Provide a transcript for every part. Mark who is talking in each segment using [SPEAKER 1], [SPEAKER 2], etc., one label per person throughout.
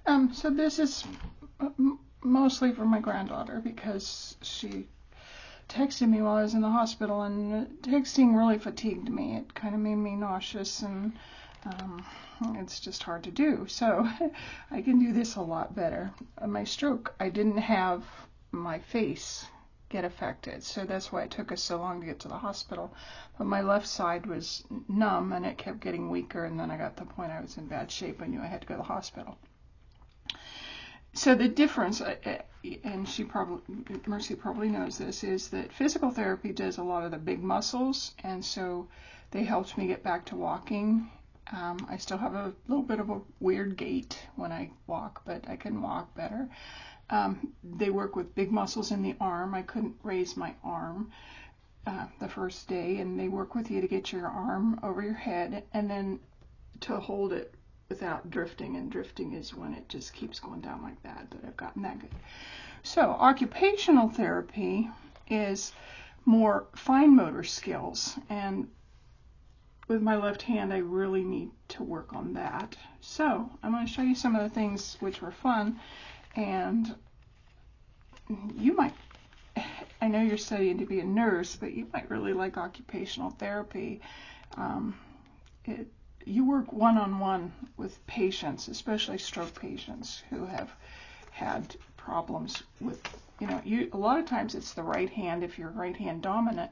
[SPEAKER 1] So this is mostly for my granddaughter because she texted me while I was in the hospital, and texting really fatigued me. It kind of made me nauseous, and it's just hard to do. So I can do this a lot better. My stroke, I didn't have my face get affected, so that's why it took us so long to get to the hospital. But my left side was numb, and it kept getting weaker, and then I got to the point I was in bad shape. I knew I had to go to the hospital. So the difference, and Mercy probably knows this, is that physical therapy does a lot of the big muscles, and so they helped me get back to walking. I still have a little bit of a weird gait when I walk, but I can walk better. They work with big muscles in the arm. I couldn't raise my arm the first day, and they work with you to get your arm over your head and then to hold it without drifting, and drifting is when it just keeps going down like that, but I've gotten that good. So occupational therapy is more fine motor skills, and with my left hand I really need to work on that. So I'm going to show you some of the things which were fun, and you might, I know you're studying to be a nurse, but you might really like occupational therapy. You work one-on-one with patients, especially stroke patients who have had problems with, a lot of times it's the right hand if you're right hand dominant,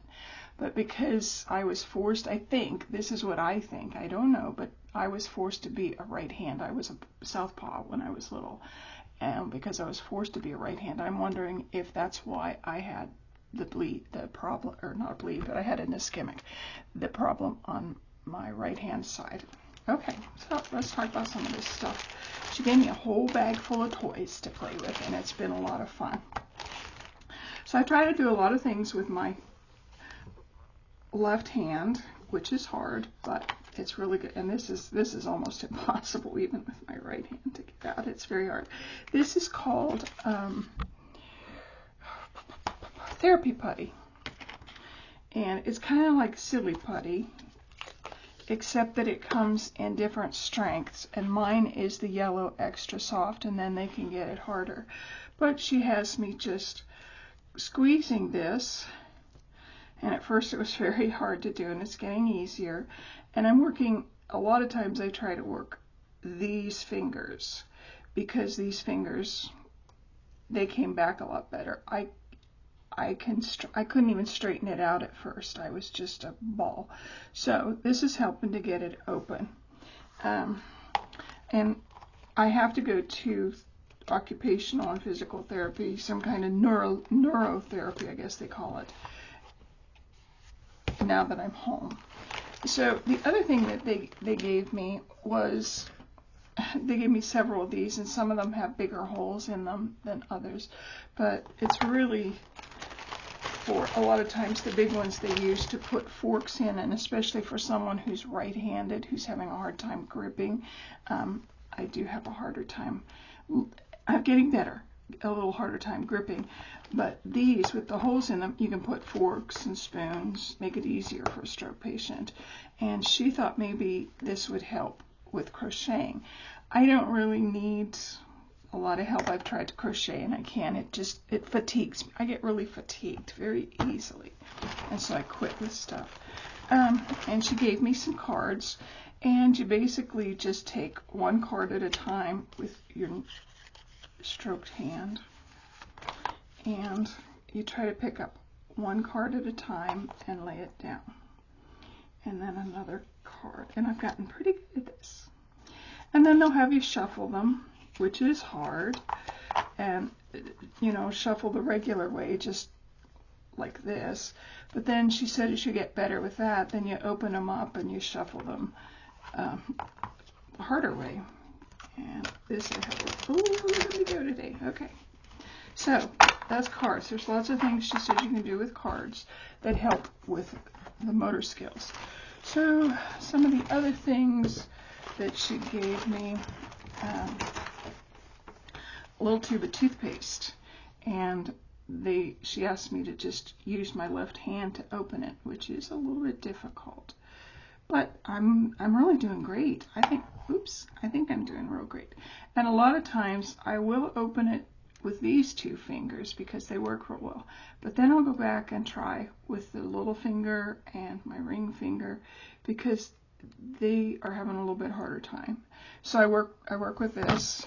[SPEAKER 1] but because I was forced, I think, this is what I think, I don't know, but I was forced to be a right hand. I was a southpaw when I was little, and because I was forced to be a right hand, I'm wondering if that's why I had the problem, or not bleed, but I had an ischemic, the problem on my right hand side. Okay, so let's talk about some of this stuff. She gave me a whole bag full of toys to play with, and it's been a lot of fun. So I try to do a lot of things with my left hand, which is hard, but it's really good. And this is almost impossible even with my right hand to get out. It's very hard. This is called therapy putty, and it's kind of like silly putty, except that it comes in different strengths, and mine is the yellow extra soft, and then they can get it harder. But she has me just squeezing this, and at first it was very hard to do, and it's getting easier. And I'm working, a lot of times I try to work these fingers, because these fingers, they came back a lot better. I couldn't even straighten it out at first. I was just a ball. So this is helping to get it open. And I have to go to occupational and physical therapy, some kind of neurotherapy, I guess they call it, now that I'm home. So the other thing that they gave me was, they gave me several of these, and some of them have bigger holes in them than others, but it's really, for a lot of times the big ones they use to put forks in, and especially for someone who's right-handed, who's having a hard time gripping. I do have a harder time, I'm getting better, a little harder time gripping, but these with the holes in them, you can put forks and spoons, make it easier for a stroke patient. And she thought maybe this would help with crocheting. I don't really need a lot of help. I've tried to crochet and I can't. It fatigues me. I get really fatigued very easily, and so I quit this stuff. And she gave me some cards, and you basically just take one card at a time with your stroked hand, and you try to pick up one card at a time and lay it down, and then another card. And I've gotten pretty good at this. And then they'll have you shuffle them, which is hard, and shuffle the regular way, just like this. But then she said you should get better with that. Then you open them up and you shuffle them the harder way. And this is how we go today. Okay, so that's cards. There's lots of things she said you can do with cards that help with the motor skills. So some of the other things that she gave me, a little tube of toothpaste, and she asked me to just use my left hand to open it, which is a little bit difficult, but I'm really doing great. I think I'm doing real good. great. And a lot of times I will open it with these two fingers because they work real well. But then I'll go back and try with the little finger and my ring finger because they are having a little bit harder time. So I work with this,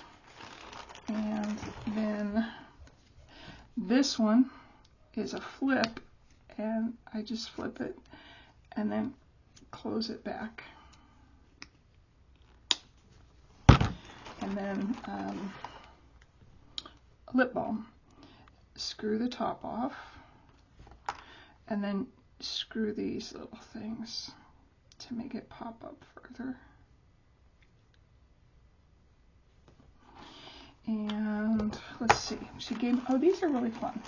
[SPEAKER 1] and then this one is a flip, and I just flip it and then close it back. And then lip balm. Screw the top off, and then screw these little things to make it pop up further. And let's see, she gave, oh, these are really fun.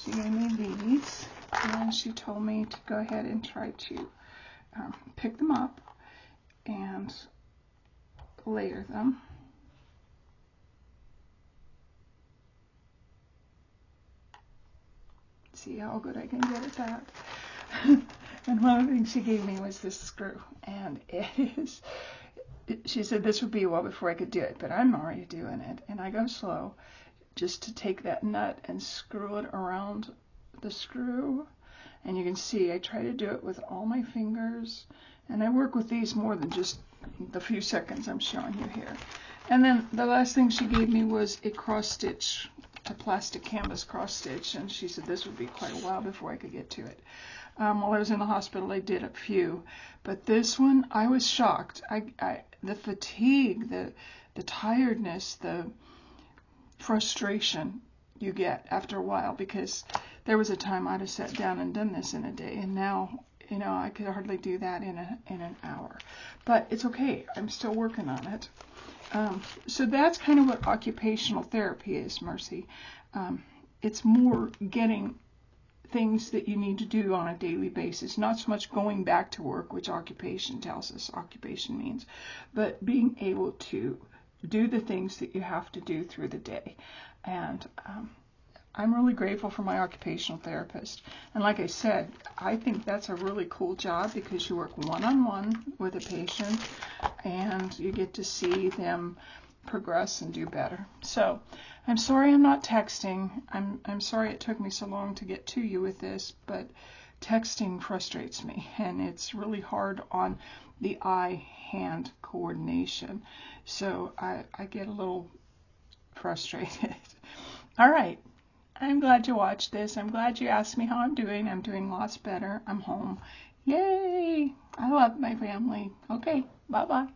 [SPEAKER 1] She gave me these, and she told me to go ahead and try to pick them up and layer them. See how good I can get at that. And one of the things she gave me was this screw, and she said this would be a while before I could do it, but I'm already doing it, and I go slow just to take that nut and screw it around the screw. And you can see I try to do it with all my fingers, and I work with these more than just the few seconds I'm showing you here. And then the last thing she gave me was a cross stitch, a plastic canvas cross stitch, and she said this would be quite a while before I could get to it. While I was in the hospital, I did a few, but this one, I was shocked. The fatigue, the tiredness, the frustration you get after a while, because there was a time I'd have sat down and done this in a day, and now, you know, I could hardly do that in an hour. But it's okay. I'm still working on it. So that's kind of what occupational therapy is, Mercy. It's more getting things that you need to do on a daily basis, not so much going back to work, which occupation tells us occupation means, but being able to do the things that you have to do through the day. And I'm really grateful for my occupational therapist. And like I said, I think that's a really cool job because you work one-on-one with a patient and you get to see them progress and do better. So I'm sorry I'm not texting. I'm sorry it took me so long to get to you with this, but texting frustrates me, and it's really hard on the eye-hand coordination. So I get a little frustrated. All right. I'm glad you watched this. I'm glad you asked me how I'm doing. I'm doing lots better. I'm home. Yay! I love my family. Okay, bye-bye.